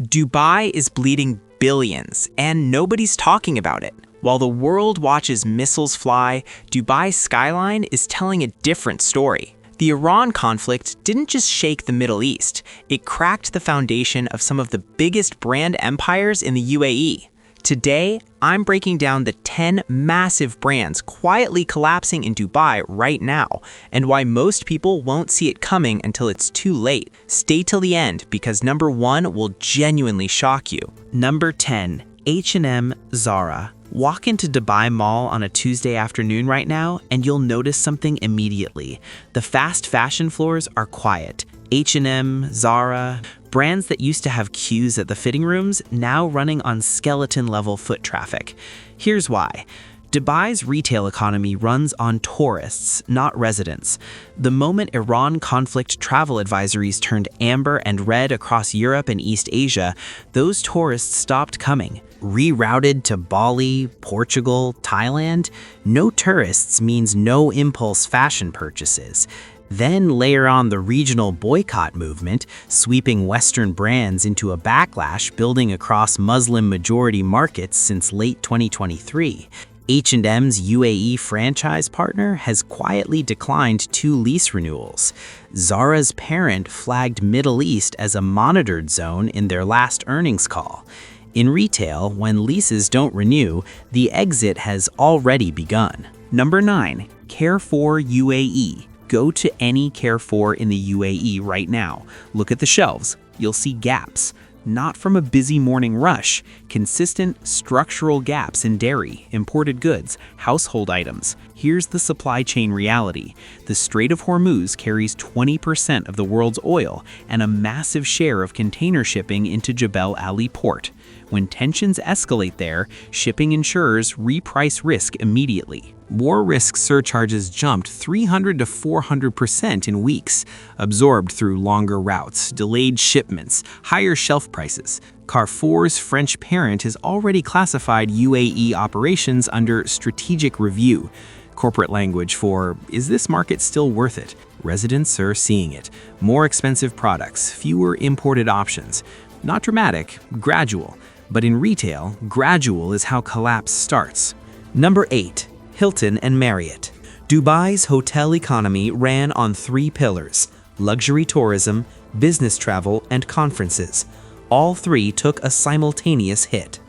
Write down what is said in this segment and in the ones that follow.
Dubai is bleeding billions, and nobody's talking about it. While the world watches missiles fly, Dubai's skyline is telling a different story. The Iran conflict didn't just shake the Middle East, it cracked the foundation of some of the biggest brand empires in the UAE. Today, I'm breaking down the 10 massive brands quietly collapsing in Dubai right now, and why most people won't see it coming until it's too late. Stay till the end because number 1 will genuinely shock you. Number 10. H&M Zara. Walk into Dubai Mall on a Tuesday afternoon right now, and you'll notice something immediately. The fast fashion floors are quiet. H&M, Zara, brands that used to have queues at the fitting rooms, now running on skeleton-level foot traffic. Here's why. Dubai's retail economy runs on tourists, not residents. The moment Iran conflict travel advisories turned amber and red across Europe and East Asia, those tourists stopped coming. Rerouted to Bali, Portugal, Thailand, no tourists means no impulse fashion purchases. Then layer on the regional boycott movement, sweeping Western brands into a backlash building across Muslim-majority markets since late 2023. H&M's UAE franchise partner has quietly declined 2 lease renewals. Zara's parent flagged Middle East as a monitored zone in their last earnings call. In retail, when leases don't renew, the exit has already begun. Number 9. Carrefour UAE. Go to any Carrefour in the UAE right now. Look at the shelves. You'll see gaps. Not from a busy morning rush. Consistent structural gaps in dairy, imported goods, household items. Here's the supply chain reality. The Strait of Hormuz carries 20% of the world's oil and a massive share of container shipping into Jebel Ali port. When tensions escalate there, shipping insurers reprice risk immediately. War risk surcharges jumped 300 to 400% in weeks, absorbed through longer routes, delayed shipments, higher shelf prices. Carrefour's French parent has already classified UAE operations under strategic review, corporate language for, is this market still worth it? Residents are seeing it. More expensive products, fewer imported options. Not dramatic, gradual. But in retail, gradual is how collapse starts. Number 8. Hilton and Marriott. Dubai's hotel economy ran on 3 pillars: luxury tourism, business travel, and conferences. All 3 took a simultaneous hit.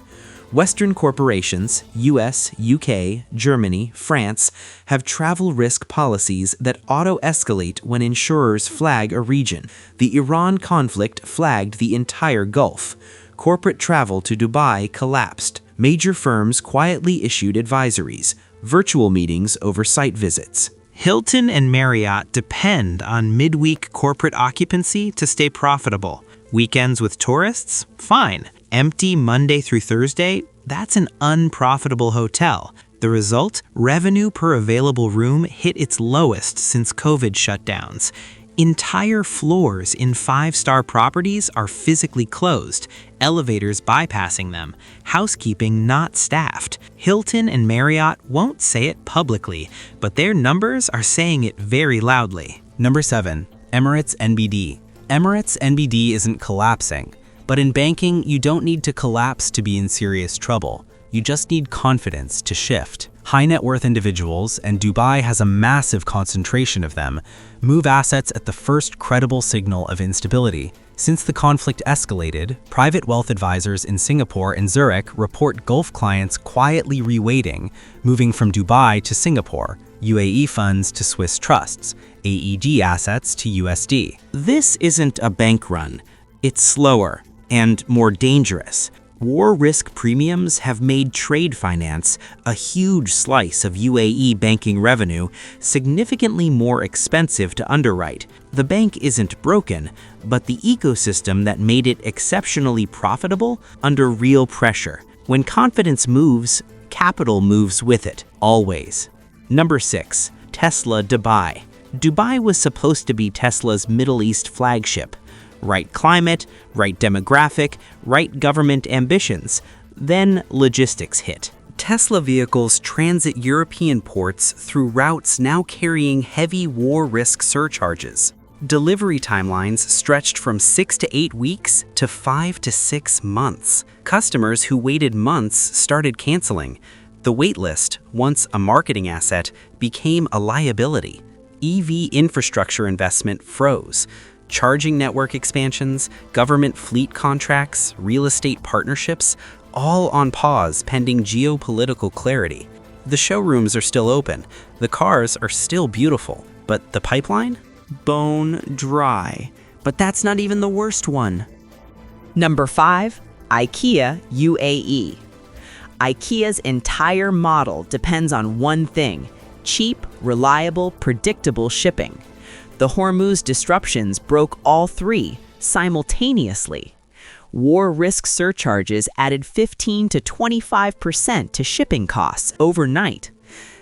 Western corporations, US, UK, Germany, France, have travel risk policies that auto-escalate when insurers flag a region. The Iran conflict flagged the entire Gulf. Corporate travel to Dubai collapsed. Major firms quietly issued advisories, virtual meetings over site visits. Hilton and Marriott depend on midweek corporate occupancy to stay profitable. Weekends with tourists? Fine. Empty Monday through Thursday? That's an unprofitable hotel. The result? Revenue per available room hit its lowest since COVID shutdowns. Entire floors in 5-star properties are physically closed, elevators bypassing them, housekeeping not staffed. Hilton and Marriott won't say it publicly, but their numbers are saying it very loudly. Number 7. Emirates NBD. Emirates NBD isn't collapsing, but in banking, you don't need to collapse to be in serious trouble. You just need confidence to shift. High net worth individuals, and Dubai has a massive concentration of them, move assets at the first credible signal of instability. Since the conflict escalated, private wealth advisors in Singapore and Zurich report Gulf clients quietly reweighting, moving from Dubai to Singapore, UAE funds to Swiss trusts, AED assets to USD. This isn't a bank run. It's slower and more dangerous. War risk premiums have made trade finance, a huge slice of UAE banking revenue, significantly more expensive to underwrite. The bank isn't broken, but the ecosystem that made it exceptionally profitable under real pressure. When confidence moves, capital moves with it, always. Number 6. Tesla Dubai. Dubai was supposed to be Tesla's Middle East flagship. Right climate, right demographic, right government ambitions. Then logistics hit. Tesla vehicles transit European ports through routes now carrying heavy war risk surcharges. Delivery timelines stretched from 6 to 8 weeks to 5 to 6 months. Customers who waited months started canceling. The waitlist, once a marketing asset, became a liability. EV infrastructure investment froze. Charging network expansions, government fleet contracts, real estate partnerships, all on pause pending geopolitical clarity. The showrooms are still open. The cars are still beautiful. But the pipeline? Bone dry. But that's not even the worst one. Number 5, IKEA UAE. IKEA's entire model depends on one thing: cheap, reliable, predictable shipping. The Hormuz disruptions broke all three simultaneously. War risk surcharges added 15 to 25% to shipping costs overnight.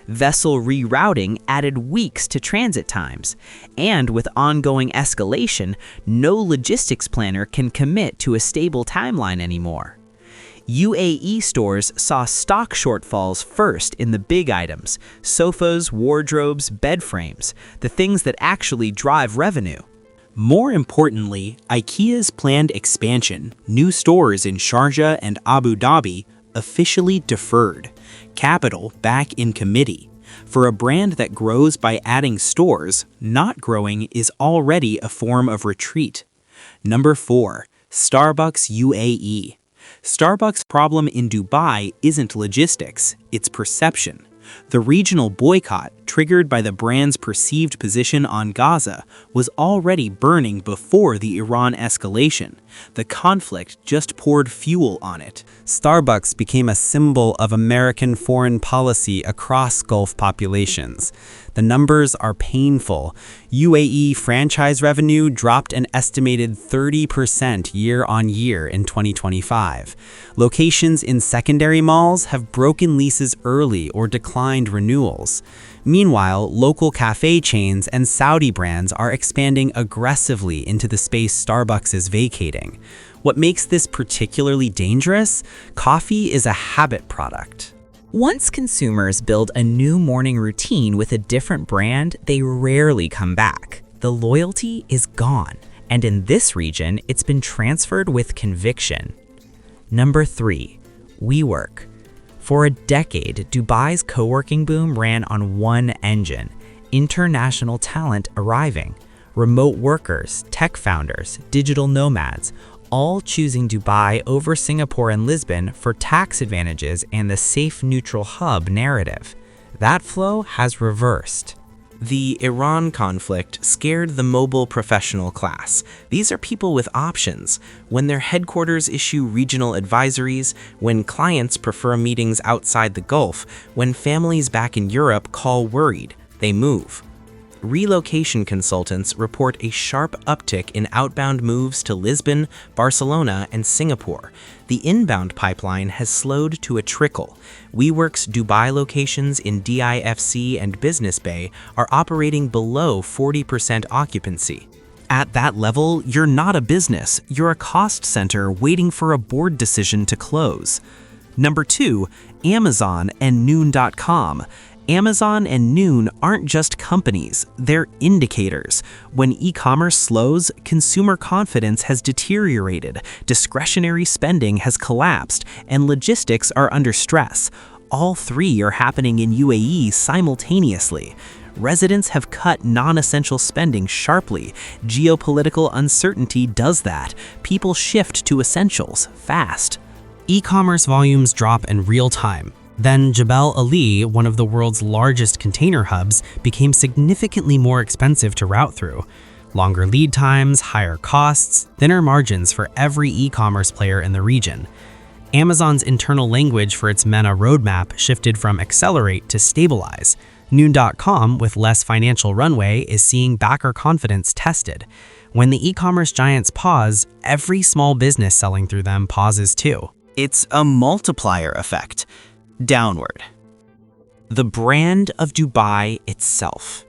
Vessel rerouting added weeks to transit times. And with ongoing escalation, no logistics planner can commit to a stable timeline anymore. UAE stores saw stock shortfalls first in the big items: sofas, wardrobes, bed frames, the things that actually drive revenue. More importantly, IKEA's planned expansion, new stores in Sharjah and Abu Dhabi, officially deferred. Capital back in committee. For a brand that grows by adding stores, not growing is already a form of retreat. Number 4, Starbucks UAE. Starbucks' problem in Dubai isn't logistics, it's perception. The regional boycott, triggered by the brand's perceived position on Gaza, was already burning before the Iran escalation. The conflict just poured fuel on it. Starbucks became a symbol of American foreign policy across Gulf populations. The numbers are painful. UAE franchise revenue dropped an estimated 30% year-on-year in 2025. Locations in secondary malls have broken leases early or declined renewals. Meanwhile, local cafe chains and Saudi brands are expanding aggressively into the space Starbucks is vacating. What makes this particularly dangerous? Coffee is a habit product. Once consumers build a new morning routine with a different brand, they rarely come back. The loyalty is gone, and in this region, it's been transferred with conviction. Number 3, WeWork. For a decade, Dubai's co-working boom ran on one engine: international talent arriving. Remote workers, tech founders, digital nomads, all choosing Dubai over Singapore and Lisbon for tax advantages and the safe, neutral hub narrative. That flow has reversed. The Iran conflict scared the mobile professional class. These are people with options. When their headquarters issue regional advisories, when clients prefer meetings outside the Gulf, when families back in Europe call worried, they move. Relocation consultants report a sharp uptick in outbound moves to Lisbon, Barcelona, and Singapore. The inbound pipeline has slowed to a trickle. WeWork's Dubai locations in DIFC and Business Bay are operating below 40% occupancy. At that level, you're not a business, you're a cost center waiting for a board decision to close. Number 2, Amazon and Noon.com. Amazon and Noon aren't just companies, they're indicators. When e-commerce slows, consumer confidence has deteriorated, discretionary spending has collapsed, and logistics are under stress. All three are happening in UAE simultaneously. Residents have cut non-essential spending sharply. Geopolitical uncertainty does that. People shift to essentials fast. E-commerce volumes drop in real time. Then Jebel Ali, one of the world's largest container hubs, became significantly more expensive to route through. Longer lead times, higher costs, thinner margins for every e-commerce player in the region. Amazon's internal language for its MENA roadmap shifted from accelerate to stabilize. Noon.com, with less financial runway, is seeing backer confidence tested. When the e-commerce giants pause, every small business selling through them pauses too. It's a multiplier effect. Downward. The brand of Dubai itself.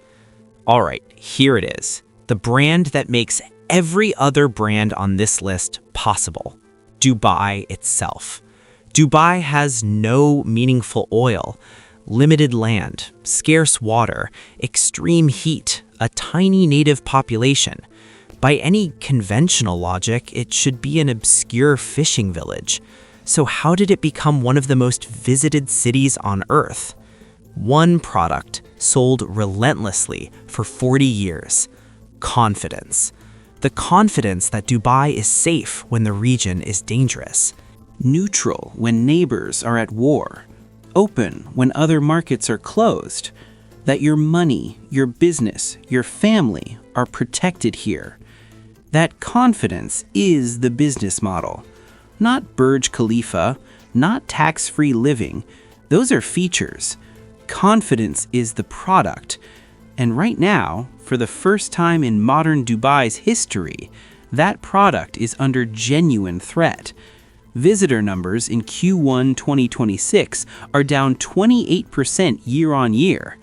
All right, here it is. The brand that makes every other brand on this list possible. Dubai itself. Dubai has no meaningful oil, limited land, scarce water, extreme heat, a tiny native population. By any conventional logic, it should be an obscure fishing village. So how did it become one of the most visited cities on Earth? One product sold relentlessly for 40 years. Confidence. The confidence that Dubai is safe when the region is dangerous. Neutral when neighbors are at war. Open when other markets are closed. That your money, your business, your family are protected here. That confidence is the business model. Not Burj Khalifa, not tax-free living. Those are features. Confidence is the product. And right now, for the first time in modern Dubai's history, that product is under genuine threat. Visitor numbers in Q1 2026 are down 28% year-on-year.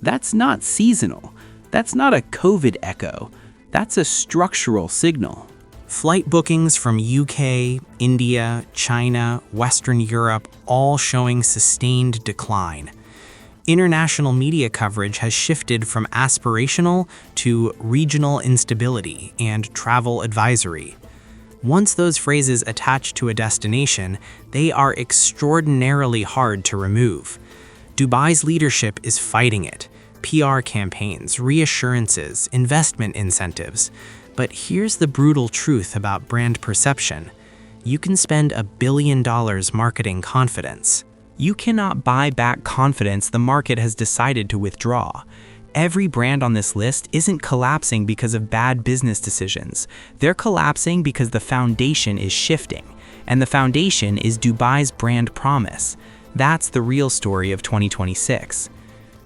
That's not seasonal. That's not a COVID echo. That's a structural signal. Flight bookings from UK, India, China, Western Europe, all showing sustained decline. International media coverage has shifted from aspirational to regional instability and travel advisory. Once those phrases attach to a destination, they are extraordinarily hard to remove. Dubai's leadership is fighting it. PR campaigns, reassurances, investment incentives. But here's the brutal truth about brand perception. You can spend $1 billion marketing confidence. You cannot buy back confidence the market has decided to withdraw. Every brand on this list isn't collapsing because of bad business decisions. They're collapsing because the foundation is shifting. And the foundation is Dubai's brand promise. That's the real story of 2026.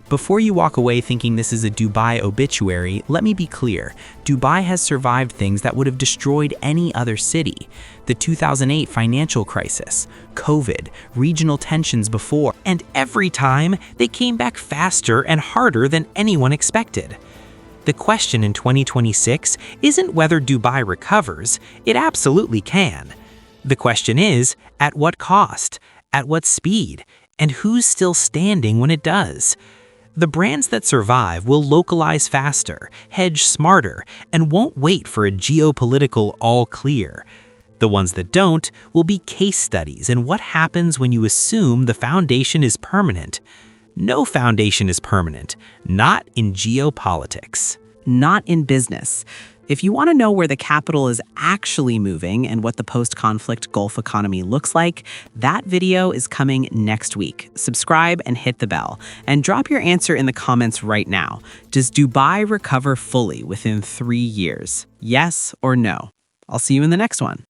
Before you walk away thinking this is a Dubai obituary, let me be clear. Dubai has survived things that would have destroyed any other city. The 2008 financial crisis, COVID, regional tensions before, and every time they came back faster and harder than anyone expected. The question in 2026 isn't whether Dubai recovers, it absolutely can. The question is, at what cost, at what speed, and who's still standing when it does? The brands that survive will localize faster, hedge smarter, and won't wait for a geopolitical all clear. The ones that don't will be case studies in what happens when you assume the foundation is permanent. No foundation is permanent, not in geopolitics. Not in business. If you want to know where the capital is actually moving and what the post-conflict Gulf economy looks like, that video is coming next week. Subscribe and hit the bell. And drop your answer in the comments right now. Does Dubai recover fully within 3 years? Yes or no? I'll see you in the next one.